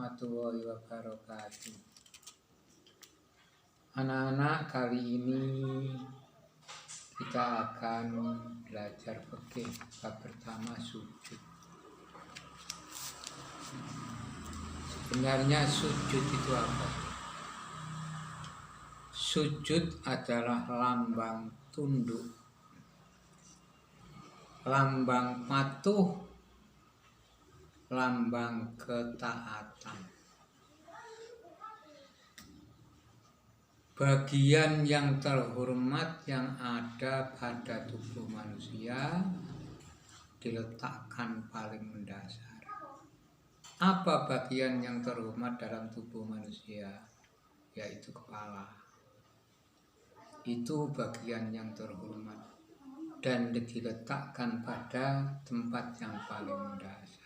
warahmatullahi wabarakatuh. Anak-anak, kali ini kita akan belajar fikih bab pertama, sujud. Sebenarnya sujud itu apa? Sujud adalah lambang tunduk, lambang patuh, lambang ketaatan. Bagian yang terhormat yang ada pada tubuh manusia diletakkan paling mendasar. Apa bagian yang terhormat dalam tubuh manusia? Yaitu kepala. Itu bagian yang terhormat dan diletakkan pada tempat yang paling mendasar.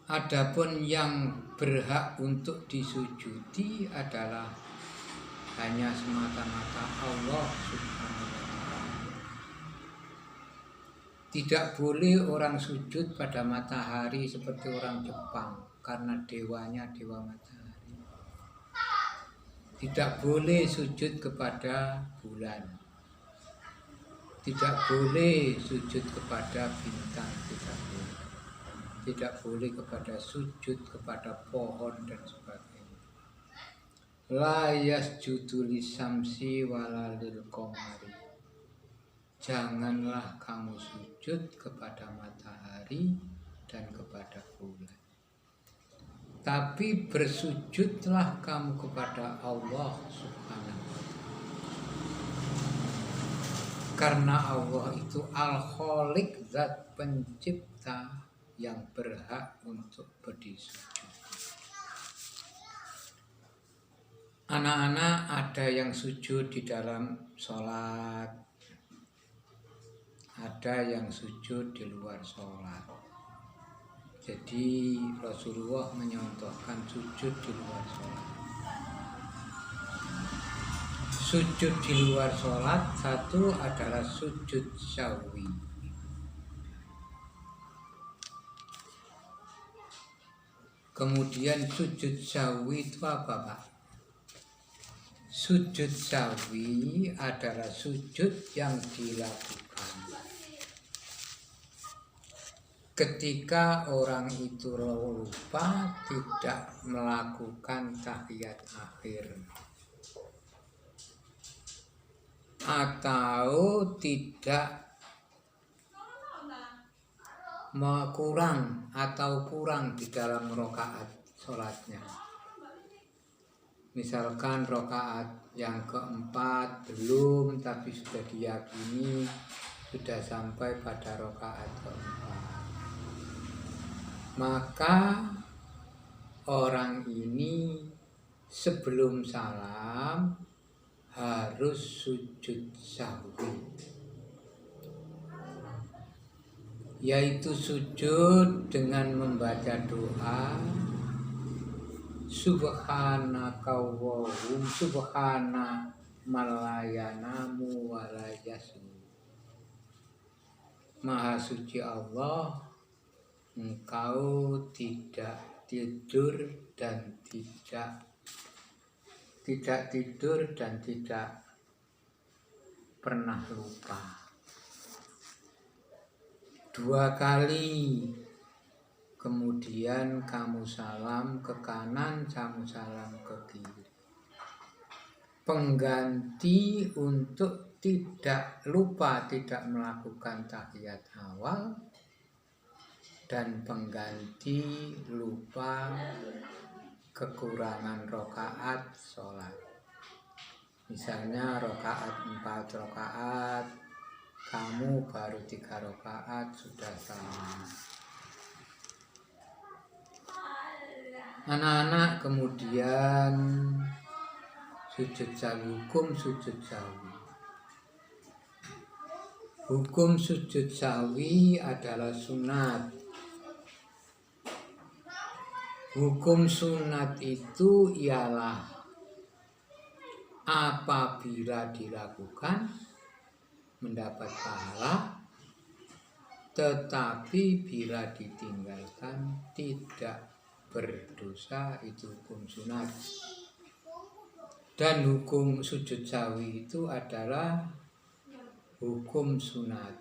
Adapun yang berhak untuk disujudi adalah hanya semata-mata Allah Subhanahu wa Ta'ala. Tidak boleh orang sujud pada matahari seperti orang Jepang karena dewanya dewa matahari. Tidak boleh sujud kepada bulan. Tidak boleh sujud kepada bintang, tidak boleh. Tidak boleh kepada sujud kepada pohon dan sebagainya. La yasjudu lisamsi wala lil qamari. Janganlah kamu sujud kepada matahari dan kepada bulan. Tapi bersujudlah kamu kepada Allah Subhanahu wa Ta'ala. Karena Allah itu Al-Khaliq, zat pencipta yang berhak untuk berdisujud. Anak-anak, ada yang sujud di dalam sholat, ada yang sujud di luar sholat. Jadi Rasulullah menyontohkan sujud di luar sholat. Sujud di luar sholat, satu adalah sujud sahwi. Kemudian sujud sahwi itu apa, Pak? Sujud sahwi adalah sujud yang dilakukan ketika orang itu lupa tidak melakukan tahiyat akhir atau tidak kurang di dalam rakaat sholatnya. Misalkan rakaat yang keempat belum, tapi sudah diyakini sudah sampai pada rakaat keempat, maka orang ini sebelum salam harus sujud sahwi, yaitu sujud dengan membaca doa Subhanaka Allahum subhana malayanamu walayasu. Maha suci Allah, Engkau tidak tidur dan tidak tidur dan tidak pernah lupa. 2 kali, kemudian kamu salam ke kanan, kamu salam ke kiri. Pengganti untuk tidak lupa tidak melakukan tahiyat awal, dan pengganti lupa kekurangan rakaat sholat. Misalnya rakaat 4 rakaat, kamu baru 3 rakaat sudah salam. Anak-anak, kemudian sujud sahwi, hukum sujud sahwi. Hukum sujud sahwi adalah sunat. Hukum sunat itu ialah apabila dilakukan mendapat pahala, tetapi bila ditinggalkan tidak berdosa, itu hukum sunat. Dan hukum sujud sahwi itu adalah hukum sunat.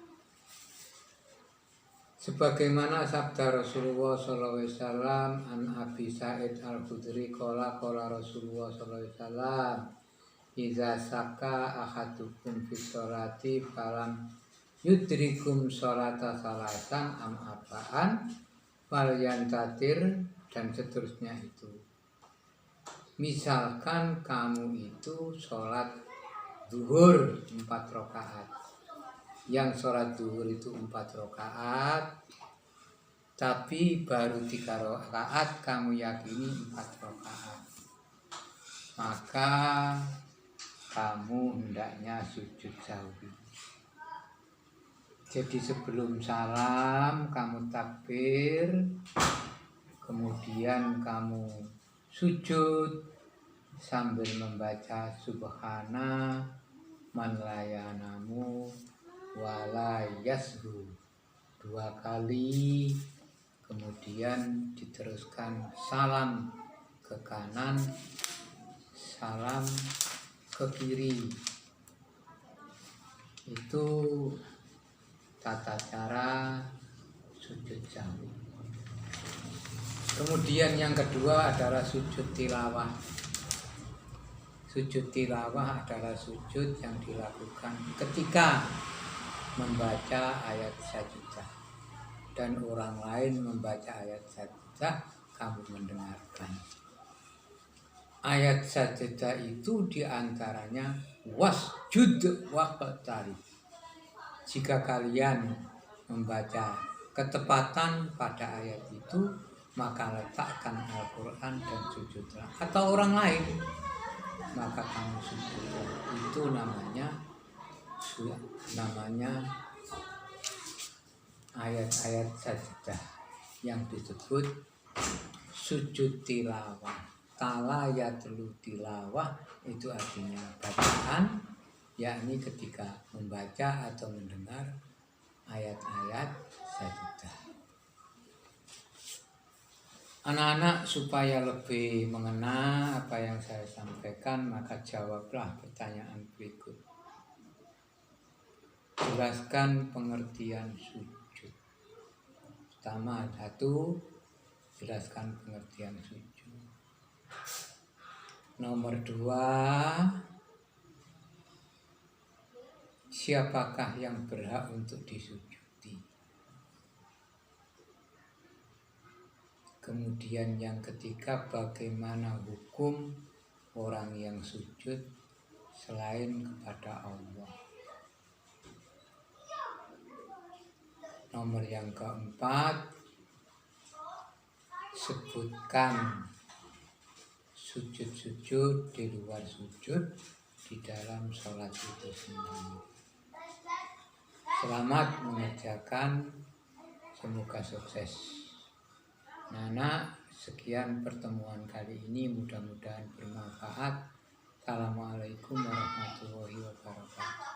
Sebagaimana sabda Rasulullah SAW an Abi Sa'id Al-Khudri qala Rasulullah SAW iza saka ahadukum fi sholati falam yudrikum sholata salasan am apaan wal yantatir, dan seterusnya itu. Misalkan kamu itu sholat zuhur 4 rakaat, yang sholat zuhur itu 4 rakaat, tapi baru 3 rakaat kamu yakini 4 rakaat, maka kamu hendaknya sujud sahwi. Jadi sebelum salam kamu takbir, kemudian kamu sujud sambil membaca subhana man layanamu wala yashu 2 kali, kemudian diteruskan salam ke kanan, salam ke kiri. Itu tata cara sujud sahwi. Kemudian yang kedua adalah sujud tilawah. Sujud tilawah adalah sujud yang dilakukan ketika membaca ayat sajadah dan orang lain membaca ayat sajadah, kamu mendengarkan. Ayat sajadah itu diantaranya wasjud waqtarib. Jika kalian membaca ketepatan pada ayat itu, maka letakkan Al-Quran dan sujudlah. Atau orang lain, maka kamu sujudlah. Itu namanya ayat-ayat sajadah yang disebut sujud tilawah. Tala yatlu tilawah itu artinya bacaan, yakni ketika membaca atau mendengar ayat-ayat sajadah. Anak-anak, supaya lebih mengena apa yang saya sampaikan, maka jawablah pertanyaan berikut. Jelaskan pengertian sujud. Pertama, 1, jelaskan pengertian sujud. Nomor 2, siapakah yang berhak untuk disujudi? Kemudian yang ketiga, bagaimana hukum orang yang sujud selain kepada Allah? Nomor yang keempat, sebutkan sujud-sujud di luar sujud di dalam sholat itu sendiri. Selamat mengerjakan, semoga sukses. Nah, sekian pertemuan kali ini, mudah-mudahan bermanfaat. Assalamualaikum warahmatullahi wabarakatuh.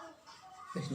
Terus